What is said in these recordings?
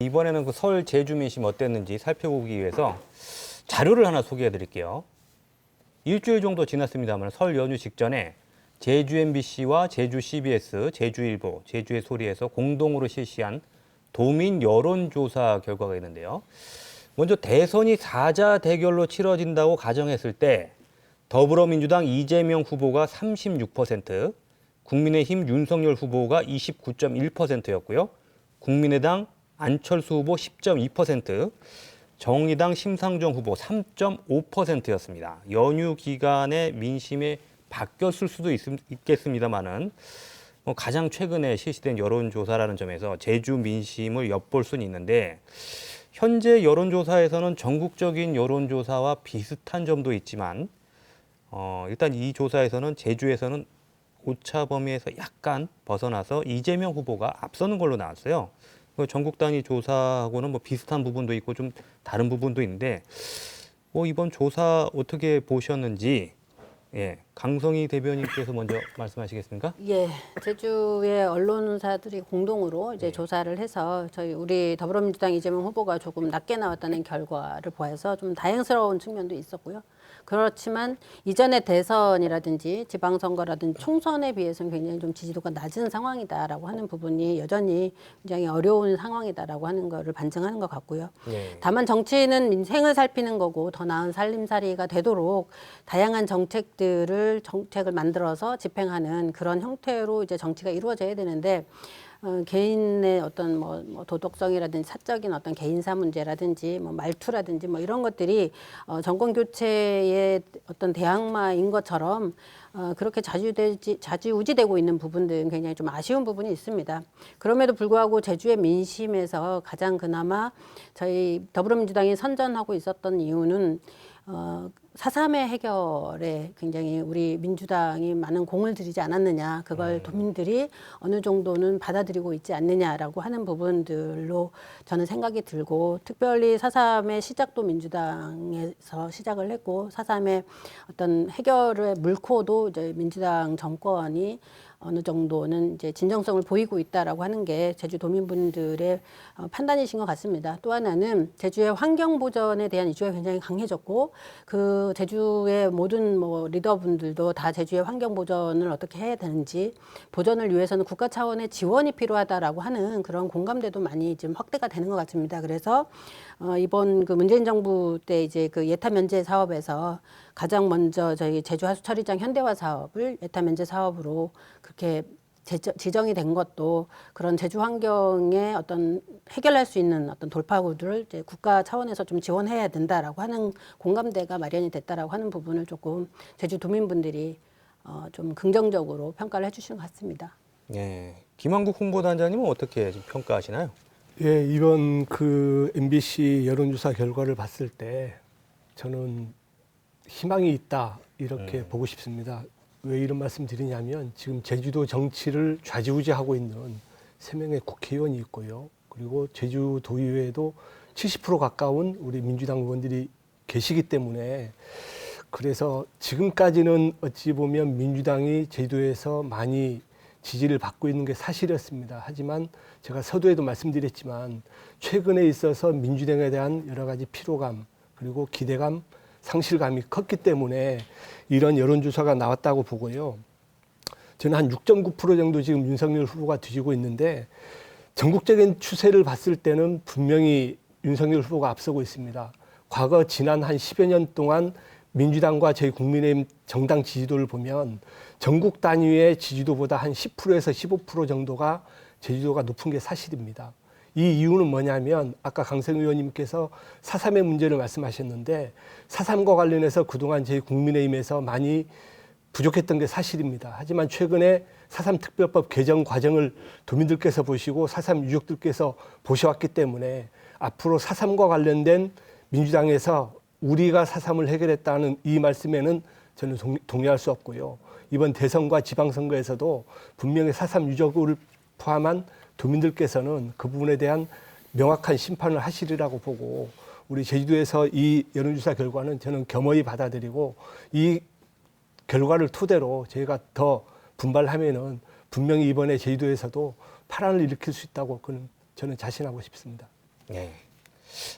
이번에는 그 설 제주 민심 어땠는지 살펴보기 위해서 자료를 하나 소개해 드릴게요. 일주일 정도 지났습니다만 설 연휴 직전에 제주 MBC와 제주 CBS, 제주일보, 제주의 소리에서 공동으로 실시한 도민 여론조사 결과가 있는데요. 먼저 대선이 사자 대결로 치러진다고 가정했을 때 더불어민주당 이재명 후보가 36%, 국민의힘 윤석열 후보가 29.1%였고요. 국민의당 안철수 후보 10.2%, 정의당 심상정 후보 3.5%였습니다. 연휴 기간에 민심이 바뀌었을 수도 있겠습니다만은 가장 최근에 실시된 여론조사라는 점에서 제주 민심을 엿볼 수는 있는데 현재 여론조사에서는 전국적인 여론조사와 비슷한 점도 있지만 일단 이 조사에서는 제주에서는 오차 범위에서 약간 벗어나서 이재명 후보가 앞서는 걸로 나왔어요. 전국 단위 조사하고는 뭐 비슷한 부분도 있고 좀 다른 부분도 있는데 이번 조사 어떻게 보셨는지 강성희 대변인께서 먼저 말씀하시겠습니까? 예, 제주의 언론사들이 공동으로 이제 조사를 해서 우리 더불어민주당 이재명 후보가 조금 낮게 나왔다는 결과를 보아서 좀 다행스러운 측면도 있었고요. 그렇지만 이전의 대선이라든지 지방선거라든지 총선에 비해서는 굉장히 좀 지지도가 낮은 상황이다라고 하는 부분이 여전히 굉장히 어려운 상황이다라고 하는 거를 반증하는 것 같고요. 다만 정치는 민생을 살피는 거고 더 나은 살림살이가 되도록 다양한 정책을 만들어서 집행하는 그런 형태로 이제 정치가 이루어져야 되는데 개인의 어떤 뭐 도덕성이라든지 사적인 어떤 개인사 문제라든지 뭐 말투라든지 뭐 이런 것들이 정권 교체의 어떤 대항마인 것처럼 그렇게 좌지우지되고 있는 부분들은 굉장히 좀 아쉬운 부분이 있습니다. 그럼에도 불구하고 제주의 민심에서 가장 그나마 저희 더불어민주당이 선전하고 있었던 이유는 4.3의 해결에 굉장히 우리 민주당이 많은 공을 들이지 않았느냐, 그걸 도민들이 어느 정도는 받아들이고 있지 않느냐라고 하는 부분들로 저는 생각이 들고, 특별히 4.3의 시작도 민주당에서 시작을 했고 4.3의 어떤 해결의 물꼬도 이제 민주당 정권이 어느 정도는 이제 진정성을 보이고 있다라고 하는 게 제주 도민분들의 판단이신 것 같습니다. 또 하나는 제주의 환경 보전에 대한 이슈가 굉장히 강해졌고, 그 제주의 모든 리더분들도 다 제주의 환경 보전을 어떻게 해야 되는지, 보전을 위해서는 국가 차원의 지원이 필요하다라고 하는 그런 공감대도 많이 지금 확대가 되는 것 같습니다. 그래서 이번 그 문재인 정부 때 이제 그 예타 면제 사업에서 가장 먼저 저희 제주 하수 처리장 현대화 사업을 예타 면제 사업으로 그렇게 지정이 된 것도 그런 제주 환경에 어떤 해결할 수 있는 어떤 돌파구들을 이제 국가 차원에서 좀 지원해야 된다라고 하는 공감대가 마련이 됐다라고 하는 부분을 조금 제주 도민분들이 좀 긍정적으로 평가를 해주시는 것 같습니다. 김한국 홍보단장님은 어떻게 지금 평가하시나요? 예, 이번 그 MBC 여론조사 결과를 봤을 때 저는 희망이 있다 이렇게 보고 싶습니다. 왜 이런 말씀 드리냐면 지금 제주도 정치를 좌지우지하고 있는 3명의 국회의원이 있고요. 그리고 제주도의회에도 70% 가까운 우리 민주당 의원들이 계시기 때문에, 그래서 지금까지는 어찌 보면 민주당이 제주도에서 많이 지지를 받고 있는 게 사실이었습니다. 하지만 제가 서두에도 말씀드렸지만 최근에 있어서 민주당에 대한 여러 가지 피로감 그리고 기대감, 상실감이 컸기 때문에 이런 여론조사가 나왔다고 보고요. 저는 한 6.9% 정도 지금 윤석열 후보가 뒤지고 있는데, 전국적인 추세를 봤을 때는 분명히 윤석열 후보가 앞서고 있습니다. 과거 지난 한 10여 년 동안 민주당과 저희 국민의힘 정당 지지도를 보면 전국 단위의 지지도보다 한 10%에서 15% 정도가 제주도가 높은 게 사실입니다. 이 이유는 뭐냐면 아까 강성 의원님께서 4.3의 문제를 말씀하셨는데 4.3과 관련해서 그동안 저희 국민의힘에서 많이 부족했던 게 사실입니다. 하지만 최근에 4.3 특별법 개정 과정을 도민들께서 보시고 4.3 유족들께서 보셔왔기 때문에 앞으로 4.3과 관련된 민주당에서 우리가 4.3을 해결했다는 이 말씀에는 저는 동의할 수 없고요. 이번 대선과 지방선거에서도 분명히 4.3 유족을 포함한 도민들께서는 그 부분에 대한 명확한 심판을 하시리라고 보고, 우리 제주도에서 이 여론조사 결과는 저는 겸허히 받아들이고 이 결과를 토대로 저희가 더 분발하면은 분명히 이번에 제주도에서도 파란을 일으킬 수 있다고 저는 자신하고 싶습니다. 네.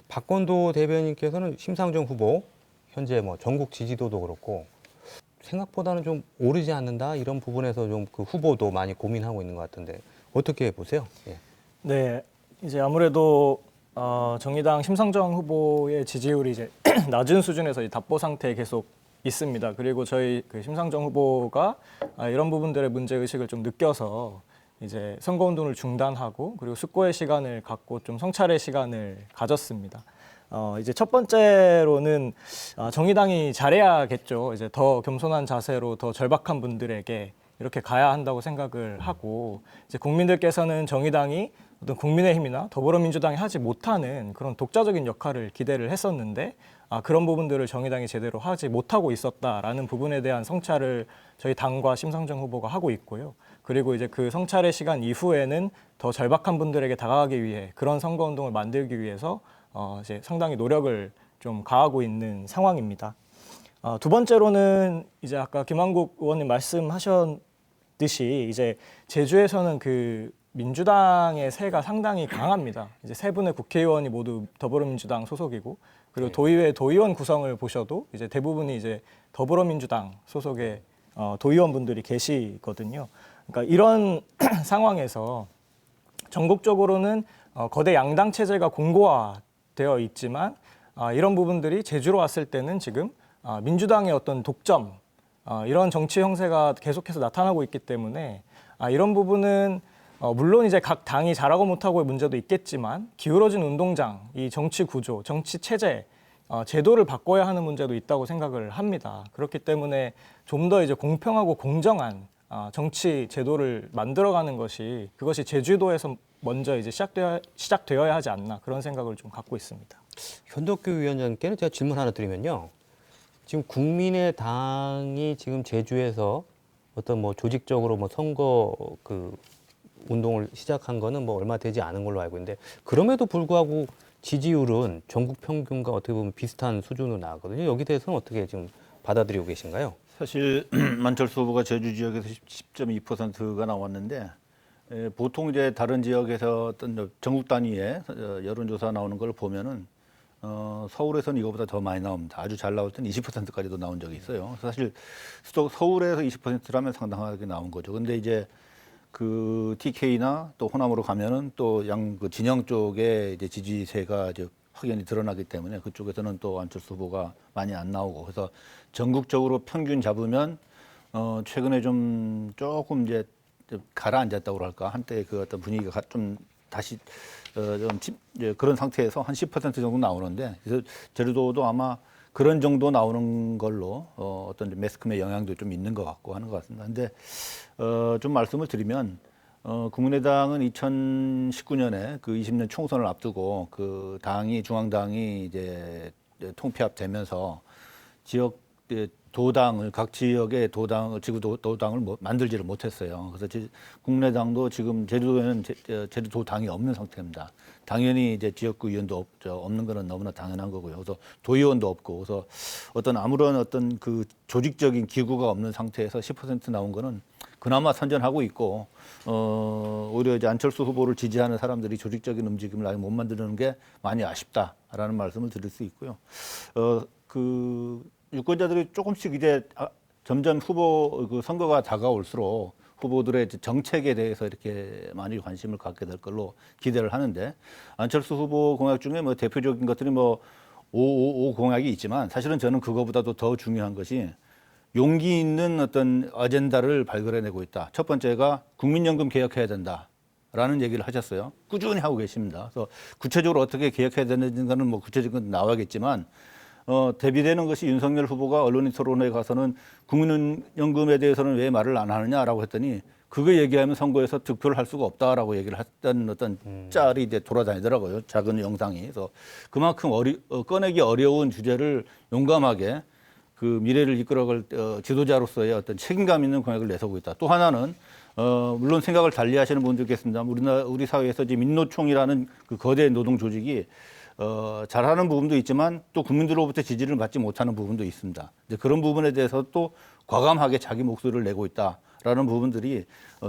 박건도 대변인께서는 심상정 후보 현재 뭐 전국 지지도도 그렇고 생각보다는 좀 오르지 않는다 이런 부분에서 좀 그 후보도 많이 고민하고 있는 것 같은데 어떻게 보세요? 예. 네, 이제 아무래도 정의당 심상정 후보의 지지율이 이제 낮은 수준에서 이 답보 상태에 계속 있습니다. 그리고 저희 그 심상정 후보가 이런 부분들의 문제 의식을 좀 느껴서 이제 선거운동을 중단하고 그리고 숙고의 시간을 갖고 좀 성찰의 시간을 가졌습니다. 이제 첫 번째로는 정의당이 잘해야겠죠. 이제 더 겸손한 자세로 더 절박한 분들에게 이렇게 가야 한다고 생각을 하고 이제 국민들께서는 정의당이 어떤 국민의힘이나 더불어민주당이 하지 못하는 그런 독자적인 역할을 기대를 했었는데 그런 부분들을 정의당이 제대로 하지 못하고 있었다라는 부분에 대한 성찰을 저희 당과 심상정 후보가 하고 있고요. 그리고 이제 그 성찰의 시간 이후에는 더 절박한 분들에게 다가가기 위해 그런 선거운동을 만들기 위해서 이제 상당히 노력을 좀 가하고 있는 상황입니다. 두 번째로는 이제 아까 김한국 의원님 말씀하셨듯이 이제 제주에서는 그 민주당의 세가 상당히 강합니다. 이제 세 분의 국회의원이 모두 더불어민주당 소속이고 그리고 도의회 도의원 구성을 보셔도 이제 대부분이 이제 더불어민주당 소속의 도의원분들이 계시거든요. 그러니까 이런 상황에서 전국적으로는 거대 양당 체제가 공고화되어 있지만 이런 부분들이 제주로 왔을 때는 지금 민주당의 어떤 독점 이런 정치 형세가 계속해서 나타나고 있기 때문에 이런 부분은 물론 이제 각 당이 잘하고 못하고의 문제도 있겠지만 기울어진 운동장, 이 정치 구조, 정치 체제, 제도를 바꿔야 하는 문제도 있다고 생각을 합니다. 그렇기 때문에 좀 더 이제 공평하고 공정한 정치 제도를 만들어가는 것이 그것이 제주도에서 먼저 이제 시작되어야 하지 않나 그런 생각을 좀 갖고 있습니다. 현덕규 위원장께는 제가 질문 하나 드리면요. 지금 국민의당이 지금 제주에서 어떤 뭐 조직적으로 뭐 선거 그 운동을 시작한 거는 뭐 얼마 되지 않은 걸로 알고 있는데 그럼에도 불구하고 지지율은 전국 평균과 어떻게 보면 비슷한 수준으로 나왔거든요. 여기 대해서는 어떻게 지금 받아들이고 계신가요? 사실 안철수 후보가 제주 지역에서 10.2%가 나왔는데 보통 이제 다른 지역에서 어떤 전국 단위의 여론조사 나오는 걸 보면은 서울에서는 이거보다 더 많이 나옵니다. 아주 잘 나올 때는 20%까지도 나온 적이 있어요. 사실 서울에서 20%라면 상당하게 나온 거죠. 근데 이제 그 TK나 또 호남으로 가면은 또 그 진영 쪽에 이제 지지세가 이제 확연히 드러나기 때문에 그쪽에서는 또 안철수 후보가 많이 안 나오고 그래서 전국적으로 평균 잡으면 최근에 좀 조금 이제 가라앉았다고 할까 한때 그 어떤 분위기가 좀 다시 이제 그런 상태에서 한 10% 정도 나오는데 그래서 제주도도 아마 그런 정도 나오는 걸로 어떤 매스컴의 영향도 좀 있는 것 같고 하는 것 같습니다. 근데 좀 말씀을 드리면 국민의당은 2019년에 그 20년 총선을 앞두고 그 당이 중앙당이 이제 통폐합되면서 지역 도당을 각 지역의 도당을 지구 도당을 만들지를 못했어요. 그래서 국민의당도 지금 제주도에는 제주도 당이 없는 상태입니다. 당연히 이제 지역구 의원도 없는 거는 너무나 당연한 거고요. 그래서 도의원도 없고 그래서 아무런 어떤 그 조직적인 기구가 없는 상태에서 10% 나온 거는 그나마 선전하고 있고 오히려 이제 안철수 후보를 지지하는 사람들이 조직적인 움직임을 아예 못 만드는 게 많이 아쉽다라는 말씀을 드릴 수 있고요. 그 유권자들이 조금씩 이제 점점 후보 그 선거가 다가올수록 후보들의 정책에 대해서 이렇게 많이 관심을 갖게 될 걸로 기대를 하는데 안철수 후보 공약 중에 뭐 대표적인 것들이 뭐 555 공약이 있지만 사실은 저는 그거보다도 더 중요한 것이 용기 있는 어떤 아젠다를 발굴해내고 있다. 첫 번째가 국민연금 개혁해야 된다라는 얘기를 하셨어요. 꾸준히 하고 계십니다. 그래서 구체적으로 어떻게 개혁해야 되는지는 뭐 구체적인 건 나와야겠지만 대비되는 것이 윤석열 후보가 언론인 토론회에 가서는 국민연금에 대해서는 왜 말을 안 하느냐라고 했더니 그거 얘기하면 선거에서 득표를 할 수가 없다라고 얘기를 했던 어떤 짤이 이제 돌아다니더라고요. 작은 영상이. 그래서 그만큼 꺼내기 어려운 주제를 용감하게 그 미래를 이끌어갈 지도자로서의 어떤 책임감 있는 공약을 내세우고 있다. 또 하나는 물론 생각을 달리하시는 분도 있겠습니다. 우리 사회에서 이제 민노총이라는 그 거대 노동 조직이 잘하는 부분도 있지만 또 국민들로부터 지지를 받지 못하는 부분도 있습니다. 이제 그런 부분에 대해서 또 과감하게 자기 목소리를 내고 있다라는 부분들이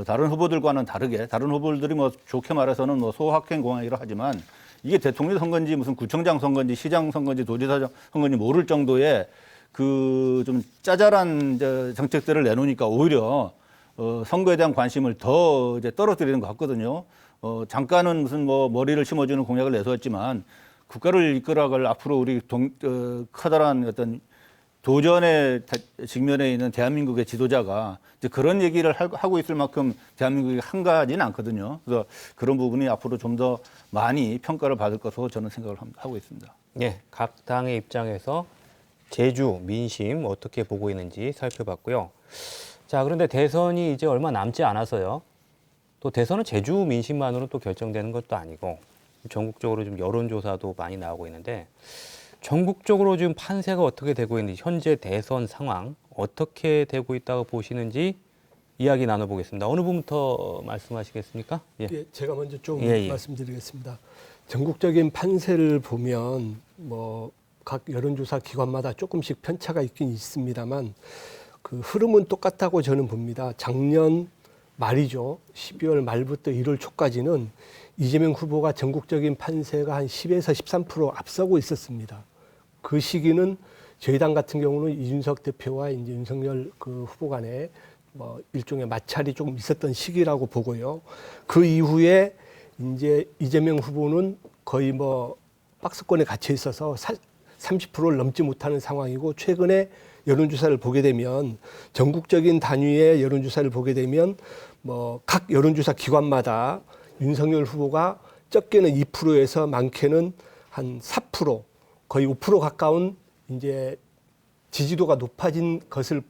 다른 후보들과는 다르게 다른 후보들이 뭐 좋게 말해서는 뭐 소확행 공약이라 하지만 이게 대통령 선거인지 무슨 구청장 선거인지 시장 선거인지 도지사 선거인지 모를 정도의 그 좀 짜잘한 정책들을 내놓으니까 오히려 선거에 대한 관심을 더 이제 떨어뜨리는 것 같거든요. 잠깐은 무슨 뭐 머리를 심어주는 공약을 내세웠지만 국가를 이끌어갈 앞으로 우리 커다란 어떤 도전의 직면에 있는 대한민국의 지도자가 이제 그런 얘기를 하고 있을 만큼 대한민국이 한가하지는 않거든요. 그래서 그런 부분이 앞으로 좀 더 많이 평가를 받을 것으로 저는 생각을 하고 있습니다. 예, 각 당의 입장에서 제주 민심 어떻게 보고 있는지 살펴봤고요. 자, 그런데 대선이 이제 얼마 남지 않아서요. 또 대선은 제주 민심만으로 또 결정되는 것도 아니고 전국적으로 좀 여론조사도 많이 나오고 있는데 전국적으로 지금 판세가 어떻게 되고 있는지 현재 대선 상황 어떻게 되고 있다고 보시는지 이야기 나눠보겠습니다. 어느 분부터 말씀하시겠습니까? 예. 예, 제가 먼저 좀 예. 말씀드리겠습니다. 전국적인 판세를 보면 뭐 각 여론조사 기관마다 조금씩 편차가 있긴 있습니다만 그 흐름은 똑같다고 저는 봅니다. 작년 말이죠. 12월 말부터 1월 초까지는 이재명 후보가 전국적인 판세가 한 10에서 13% 앞서고 있었습니다. 그 시기는 저희 당 같은 경우는 이준석 대표와 이제 윤석열 그 후보 간에 뭐 일종의 마찰이 조금 있었던 시기라고 보고요. 그 이후에 이제 이재명 후보는 거의 뭐 박스권에 갇혀 있어서 30%를 넘지 못하는 상황이고 최근에 여론조사를 보게 되면 전국적인 단위의 여론조사를 보게 되면 뭐 각 여론조사 기관마다 윤석열 후보가 적게는 2%에서 많게는 한 4% 거의 5% 가까운 이제 지지도가 높아진 것을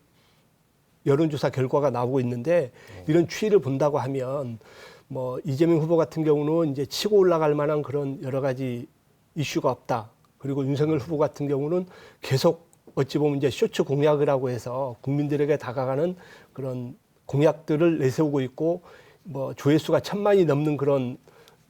여론조사 결과가 나오고 있는데 이런 추이를 본다고 하면 뭐 이재명 후보 같은 경우는 이제 치고 올라갈 만한 그런 여러 가지 이슈가 없다. 그리고 윤석열 후보 같은 경우는 계속 어찌 보면 이제 쇼츠 공약을 하고 해서 국민들에게 다가가는 그런 공약들을 내세우고 있고 뭐 조회수가 1000만이 넘는 그런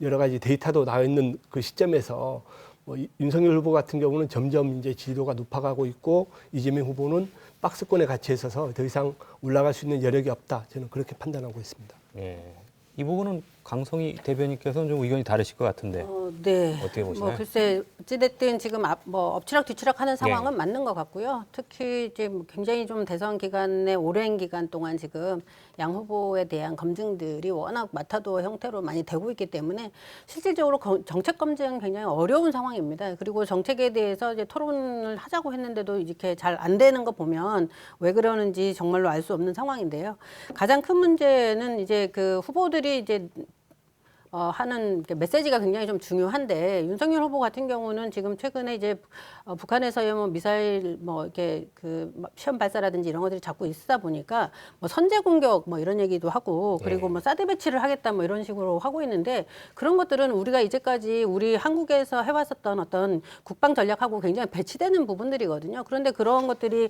여러 가지 데이터도 나와 있는 그 시점에서 뭐 윤석열 후보 같은 경우는 점점 이제 지지도가 높아가고 있고 이재명 후보는 박스권에 갇혀 있어서 더 이상 올라갈 수 있는 여력이 없다. 저는 그렇게 판단하고 있습니다. 예. 이 부분은 강성희 대변인께서는 좀 의견이 다르실 것 같은데 네. 어떻게 보시나요? 뭐 글쎄 어찌됐든 지금 뭐 엎치락 뒤치락 하는 상황은 맞는 것 같고요. 특히 이제 뭐 굉장히 좀 대선 기간에 오랜 기간 동안 지금 양 후보에 대한 검증들이 워낙 마타도 형태로 많이 되고 있기 때문에 실질적으로 정책 검증은 굉장히 어려운 상황입니다. 그리고 정책에 대해서 이제 토론을 하자고 했는데도 이렇게 잘 안 되는 거 보면 왜 그러는지 정말로 알 수 없는 상황인데요. 가장 큰 문제는 이제 그 후보들이 이제 하는 메시지가 굉장히 좀 중요한데 윤석열 후보 같은 경우는 지금 최근에 이제 북한에서의 뭐 미사일 뭐 이렇게 그 시험 발사라든지 이런 것들이 자꾸 있다 보니까 뭐 선제 공격 뭐 이런 얘기도 하고 그리고 뭐 사드 배치를 하겠다 뭐 이런 식으로 하고 있는데 그런 것들은 우리가 이제까지 우리 한국에서 해왔었던 어떤 국방 전략하고 굉장히 배치되는 부분들이거든요. 그런데 그런 것들이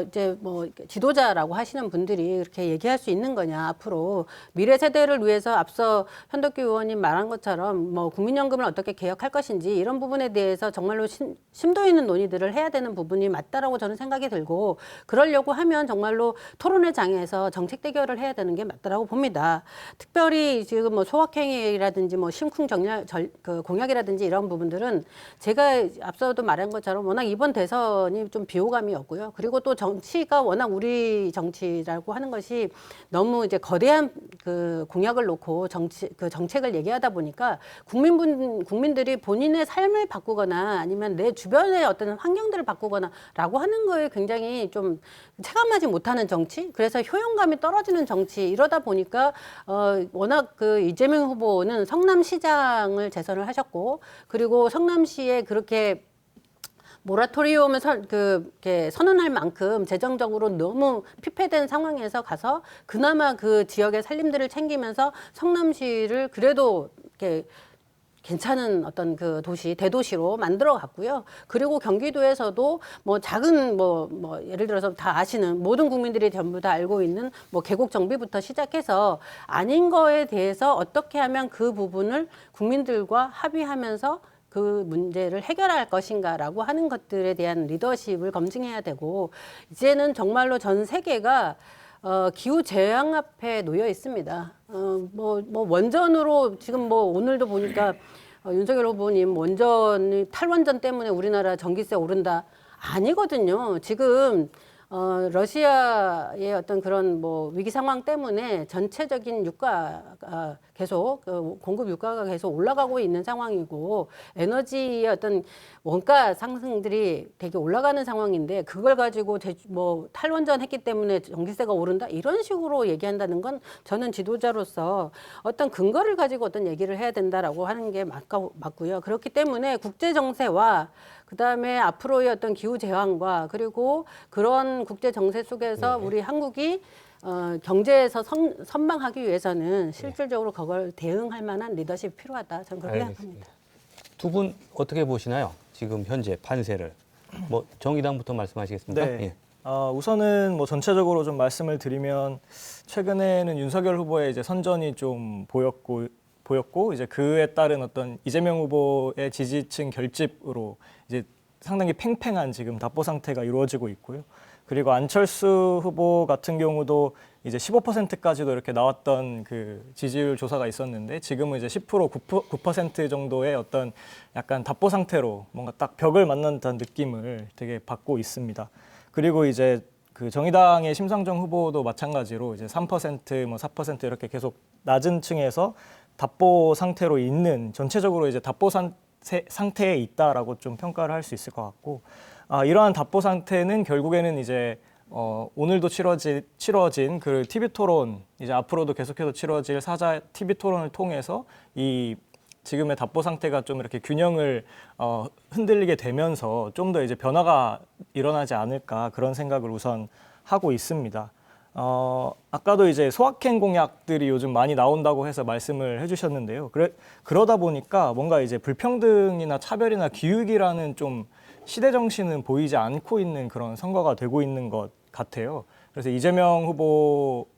이제 뭐 지도자라고 하시는 분들이 그렇게 얘기할 수 있는 거냐 앞으로 미래 세대를 위해서 앞서 현덕규 의원님 말한 것처럼 뭐 국민연금을 어떻게 개혁할 것인지 이런 부분에 대해서 정말로 심도 있는 논의들을 해야 되는 부분이 맞다라고 저는 생각이 들고 그러려고 하면 정말로 토론회 장에서 정책 대결을 해야 되는 게 맞다라고 봅니다. 특별히 지금 뭐 소확행이라든지 뭐 심쿵 그 공약이라든지 이런 부분들은 제가 앞서도 말한 것처럼 워낙 이번 대선이 좀 비호감이었고요. 그리고 또 정치가 워낙 우리 정치라고 하는 것이 너무 이제 거대한 그 공약을 놓고 정책을 얘기하다 보니까 국민들이 본인의 삶을 바꾸거나 아니면 내 주변의 어떤 환경들을 바꾸거나라고 하는 거에 굉장히 좀 체감하지 못하는 정치, 그래서 효용감이 떨어지는 정치 이러다 보니까 워낙 그 이재명 후보는 성남시장을 재선을 하셨고 그리고 성남시에 그렇게 모라토리움을 선언할 만큼 재정적으로 너무 피폐된 상황에서 가서 그나마 그 지역의 살림들을 챙기면서 성남시를 그래도 이렇게 괜찮은 어떤 그 도시, 대도시로 만들어 갔고요. 그리고 경기도에서도 뭐 작은 뭐 예를 들어서 다 아시는 모든 국민들이 전부 다 알고 있는 뭐 계곡 정비부터 시작해서 아닌 거에 대해서 어떻게 하면 그 부분을 국민들과 합의하면서 그 문제를 해결할 것인가라고 하는 것들에 대한 리더십을 검증해야 되고 이제는 정말로 전 세계가 기후 재앙 앞에 놓여 있습니다. 뭐 원전으로 지금 뭐 오늘도 보니까 윤석열 후보님 탈원전 때문에 우리나라 전기세 오른다 아니거든요. 지금 러시아의 어떤 그런 뭐 위기 상황 때문에 전체적인 유가가 계속 공급 유가가 계속 올라가고 있는 상황이고 에너지의 어떤 원가 상승들이 되게 올라가는 상황인데 그걸 가지고 뭐 탈원전 했기 때문에 전기세가 오른다 이런 식으로 얘기한다는 건 저는 지도자로서 어떤 근거를 가지고 어떤 얘기를 해야 된다라고 하는 게 맞고요. 그렇기 때문에 국제 정세와 그다음에 앞으로의 어떤 기후 재앙과 그리고 그런 국제 정세 속에서 우리 한국이 경제에서 선방하기 위해서는 실질적으로 그걸 대응할 만한 리더십이 필요하다. 저는 그렇게 생각합니다. 두 분 어떻게 보시나요? 지금 현재 판세를. 뭐 정의당부터 말씀하시겠습니까? 네. 예. 우선은 뭐 전체적으로 좀 말씀을 드리면 최근에는 윤석열 후보의 이제 선전이 좀 보였고 이제 그에 따른 어떤 이재명 후보의 지지층 결집으로 이제 상당히 팽팽한 지금 답보 상태가 이루어지고 있고요. 그리고 안철수 후보 같은 경우도 이제 15%까지도 이렇게 나왔던 그 지지율 조사가 있었는데 지금은 이제 10% 9% 정도의 어떤 약간 답보 상태로 뭔가 딱 벽을 만난 듯한 느낌을 되게 받고 있습니다. 그리고 이제 그 정의당의 심상정 후보도 마찬가지로 이제 3% 뭐 4% 이렇게 계속 낮은 층에서 답보 상태로 있는 전체적으로 이제 답보 상태에 있다라고 좀 평가를 할 수 있을 것 같고 이러한 답보 상태는 결국에는 이제 오늘도 치러진 그 TV 토론 이제 앞으로도 계속해서 치러질 사자 TV 토론을 통해서 이 지금의 답보 상태가 좀 이렇게 균형을 흔들리게 되면서 좀 더 이제 변화가 일어나지 않을까 그런 생각을 우선 하고 있습니다. 아까도 이제 소확행 공약들이 요즘 많이 나온다고 해서 말씀을 해주셨는데요. 그러다 보니까 뭔가 이제 불평등이나 차별이나 기육이라는 좀 시대 정신은 보이지 않고 있는 그런 선거가 되고 있는 것 같아요. 그래서 이재명 후보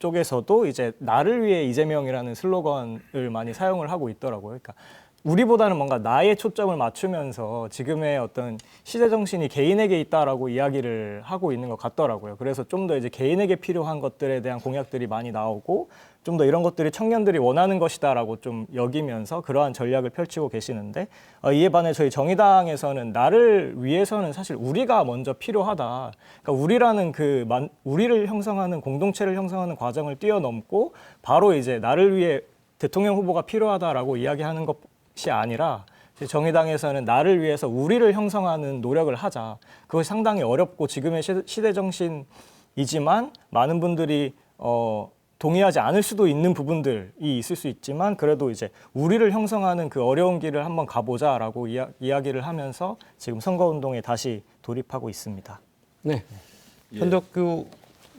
쪽에서도 이제 나를 위해 이재명이라는 슬로건을 많이 사용을 하고 있더라고요. 그러니까 우리보다는 뭔가 나의 초점을 맞추면서 지금의 어떤 시대 정신이 개인에게 있다라고 이야기를 하고 있는 것 같더라고요. 그래서 좀 더 이제 개인에게 필요한 것들에 대한 공약들이 많이 나오고 좀 더 이런 것들이 청년들이 원하는 것이다라고 좀 여기면서 그러한 전략을 펼치고 계시는데 이에 반해 저희 정의당에서는 나를 위해서는 사실 우리가 먼저 필요하다. 그러니까 우리라는 우리를 형성하는 공동체를 형성하는 과정을 뛰어넘고 바로 이제 나를 위해 대통령 후보가 필요하다라고 이야기하는 것이 아니라 정의당에서는 나를 위해서 우리를 형성하는 노력을 하자. 그것이 상당히 어렵고 지금의 시대 정신이지만 많은 분들이 동의하지 않을 수도 있는 부분들이 있을 수 있지만 그래도 이제 우리를 형성하는 그 어려운 길을 한번 가보자라고 이야기를 하면서 지금 선거운동에 다시 돌입하고 있습니다. 네. 현덕규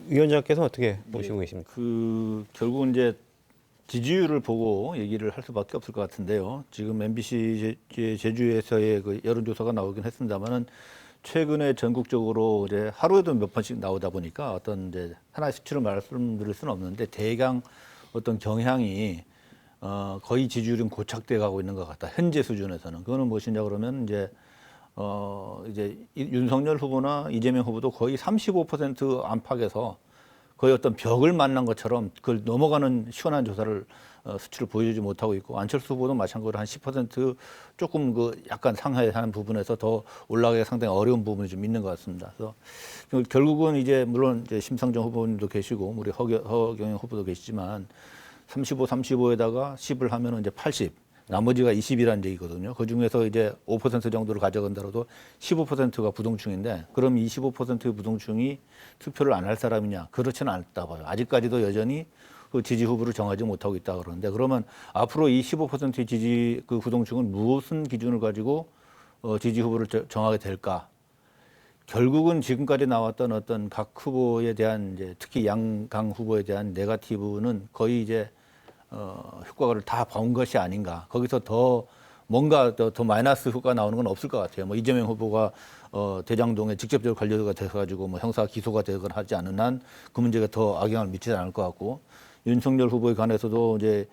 위원장께서 어떻게 보시고 계십니까? 결국 이제 지지율을 보고 얘기를 할 수밖에 없을 것 같은데요. 지금 MBC 제주에서의 그 여론조사가 나오긴 했습니다만은 최근에 전국적으로 이제 하루에도 몇 번씩 나오다 보니까 어떤 이제 하나의 수치를 말씀드릴 수는 없는데 대강 어떤 경향이 거의 지지율은 고착돼 가고 있는 것 같다. 현재 수준에서는. 그거는 무엇이냐 그러면 이제 윤석열 후보나 이재명 후보도 거의 35% 안팎에서 거의 어떤 벽을 만난 것처럼 그걸 넘어가는 시원한 조사를 수치를 보여주지 못하고 있고 안철수 후보도 마찬가지로 한 10% 조금 그 약간 상하한 부분에서 더 올라가기 상당히 어려운 부분이 좀 있는 것 같습니다. 그래서 결국은 이제 물론 이제 심상정 후보님도 계시고 우리 허경영 후보도 계시지만 35에다가 10을 하면은 이제 80. 나머지가 20이라는 얘기거든요. 그 중에서 이제 5% 정도를 가져간다라도 15%가 부동층인데 그럼 25%의 부동층이 투표를 안 할 사람이냐? 그렇지는 않다 봐요. 아직까지도 여전히 그 지지 후보를 정하지 못하고 있다 그러는데 그러면 앞으로 이 15%의 지지 그 부동층은 무슨 기준을 가지고 지지 후보를 정하게 될까? 결국은 지금까지 나왔던 어떤 각 후보에 대한 이제 특히 양강 후보에 대한 네거티브는 거의 이제 효과를 다 본 것이 아닌가. 거기서 더 뭔가 더 마이너스 효과가 나오는 건 없을 것 같아요. 뭐 이재명 후보가 대장동에 직접적으로 관여가 돼가지고 뭐 형사 기소가 되거나 하지 않은 한 그 문제가 더 악영향을 미치지 않을 것 같고 윤석열 후보에 관해서도 이제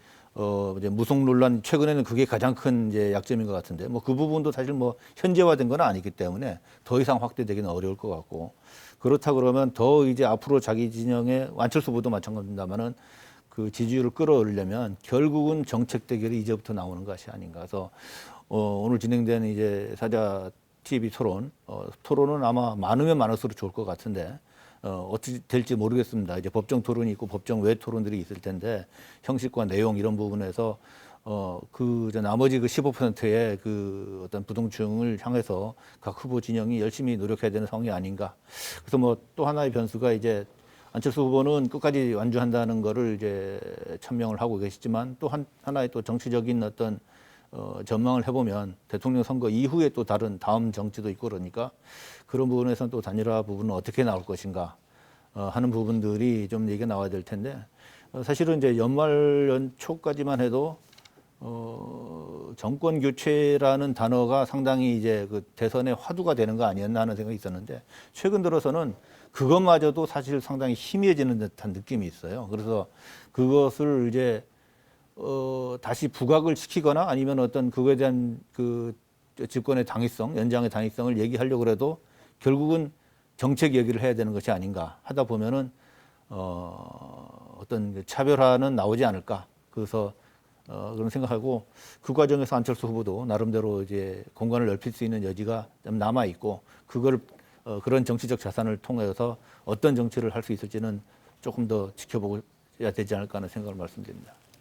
무속 논란 최근에는 그게 가장 큰 이제 약점인 것 같은데 뭐 그 부분도 사실 뭐 현재화된 건 아니기 때문에 더 이상 확대되기는 어려울 것 같고 그렇다 그러면 더 이제 앞으로 자기 진영의 안철수 후보도 마찬가지입니다만은 그 지지율을 끌어올리려면 결국은 정책 대결이 이제부터 나오는 것이 아닌가. 그래서 오늘 진행된 이제 사자 TV 토론, 토론은 아마 많으면 많을수록 좋을 것 같은데 어떻게 될지 모르겠습니다. 이제 법정 토론이 있고 법정 외 토론들이 있을 텐데 형식과 내용 이런 부분에서 나머지 그 15%의 그 어떤 부동층을 향해서 각 후보 진영이 열심히 노력해야 되는 상황이 아닌가. 그래서 뭐 또 하나의 변수가 이제 안철수 후보는 끝까지 완주한다는 거를 이제 천명을 하고 계시지만 또 하나의 또 정치적인 어떤 전망을 해보면 대통령 선거 이후에 또 다른 다음 정치도 있고 그러니까 그런 부분에서는 또 단일화 부분은 어떻게 나올 것인가 하는 부분들이 좀 얘기가 나와야 될 텐데 사실은 이제 연말 연초까지만 해도 정권 교체라는 단어가 상당히 이제 그 대선의 화두가 되는 거 아니었나 하는 생각이 있었는데 최근 들어서는 그것마저도 사실 상당히 희미해지는 듯한 느낌이 있어요. 그래서 그것을 이제 다시 부각을 시키거나 아니면 어떤 그거에 대한 그 집권의 당위성, 연장의 당위성을 얘기하려고 해도 결국은 정책 얘기를 해야 되는 것이 아닌가 하다 보면은 어떤 차별화는 나오지 않을까. 그래서 그런 생각하고 그 과정에서 안철수 후보도 나름대로 이제 공간을 넓힐 수 있는 여지가 좀 남아 있고 그걸 그런 정치적 자산을 통해서 어떤 정치를 할 수 있을지는 조금 더 지켜보야 되지 않을까 하는 생각을 말씀드립니다.